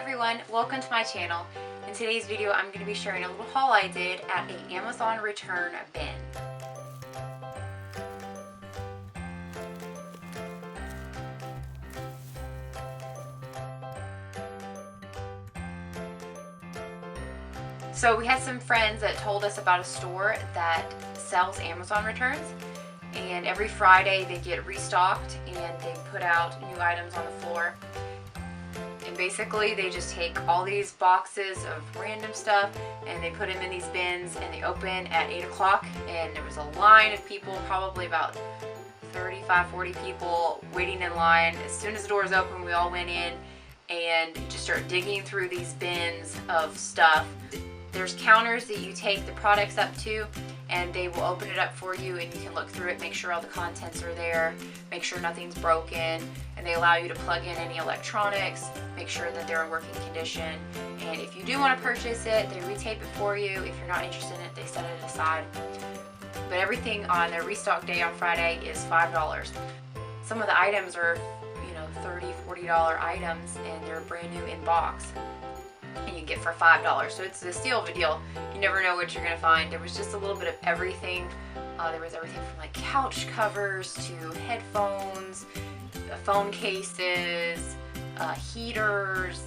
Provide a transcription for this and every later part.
everyone, welcome to my channel. In today's video I'm going to be sharing a little haul I did at an Amazon return bin. So we had some friends that told us about a store that sells Amazon returns, and every Friday they get restocked and they put out new items on the floor. And basically they just take all these boxes of random stuff and they put them in these bins, and they open at 8 o'clock, and there was a line of people, probably about 35-40 people waiting in line. As soon as the doors open, we all went in and just start digging through these bins of stuff. There's counters that you take the products up to, and they will open it up for you, and you can look through it, make sure all the contents are there, make sure nothing's broken, and they allow you to plug in any electronics, make sure that they're in working condition. And if you do want to purchase it, they retape it for you. If you're not interested in it, they set it aside. But everything on their restock day on Friday is $5. Some of the items are, $30, $40 items, and they're brand new in box, and you get for $5. So it's a steal of a deal. You never know what you're gonna find. There was just a little bit of everything. There was everything from like couch covers to headphones, phone cases, heaters,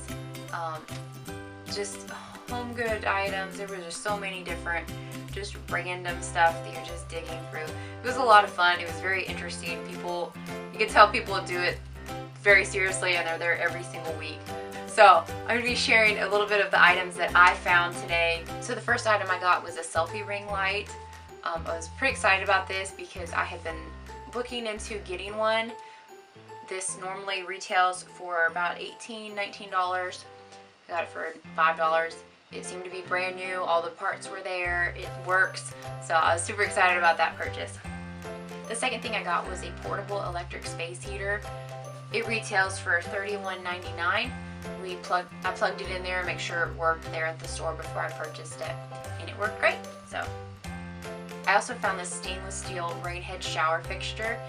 just home good items. There were just so many different just random stuff that you're just digging through. It was a lot of fun. It was very interesting. You could tell people do it very seriously, and they're there every single week. So I'm going to be sharing a little bit of the items that I found today. So the first item I got was a selfie ring light. I was pretty excited about this because I had been looking into getting one. This normally retails for about $18, $19. I got it for $5. It seemed to be brand new. All the parts were there. It works. So I was super excited about that purchase. The second thing I got was a portable electric space heater. It retails for $31.99. I plugged it in there and make sure it worked there at the store before I purchased it, and it worked great. So I also found this stainless steel rain head shower fixture.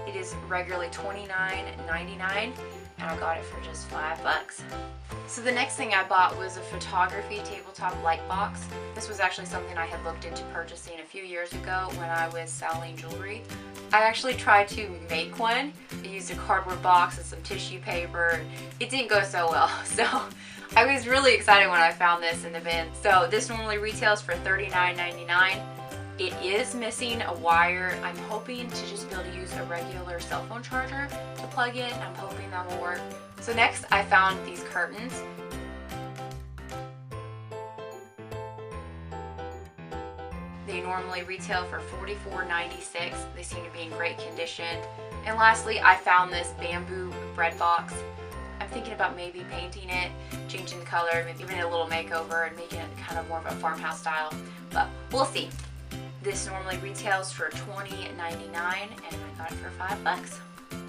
It is regularly $29.99, and I got it for just $5. So the next thing I bought was a photography tabletop light box. This was actually something I had looked into purchasing a few years ago when I was selling jewelry. I actually tried to make one. I used a cardboard box and some tissue paper. It didn't go so well, so I was really excited when I found this in the bin. So this normally retails for $39.99. It is missing a wire. I'm hoping to just be able to use a regular cell phone charger to plug in. I'm hoping that will work. So next I found these curtains. They normally retail for $44.96. They seem to be in great condition. And lastly, I found this bamboo bread box. I'm thinking about maybe painting it, changing the color, maybe giving it a little makeover and making it kind of more of a farmhouse style. But we'll see. This normally retails for $20.99, and I got it for $5.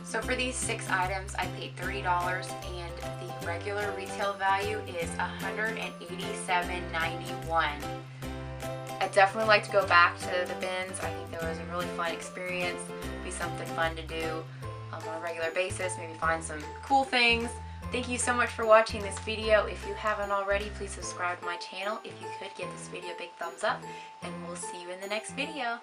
So for these 6 items, I paid $30, and the regular retail value is $187.91. I'd definitely like to go back to the bins. I think that was a really fun experience. It'd be something fun to do on a regular basis, maybe find some cool things. Thank you so much for watching this video. If you haven't already, please subscribe to my channel. If you could, give this video a big thumbs up, and we'll see you in the next video.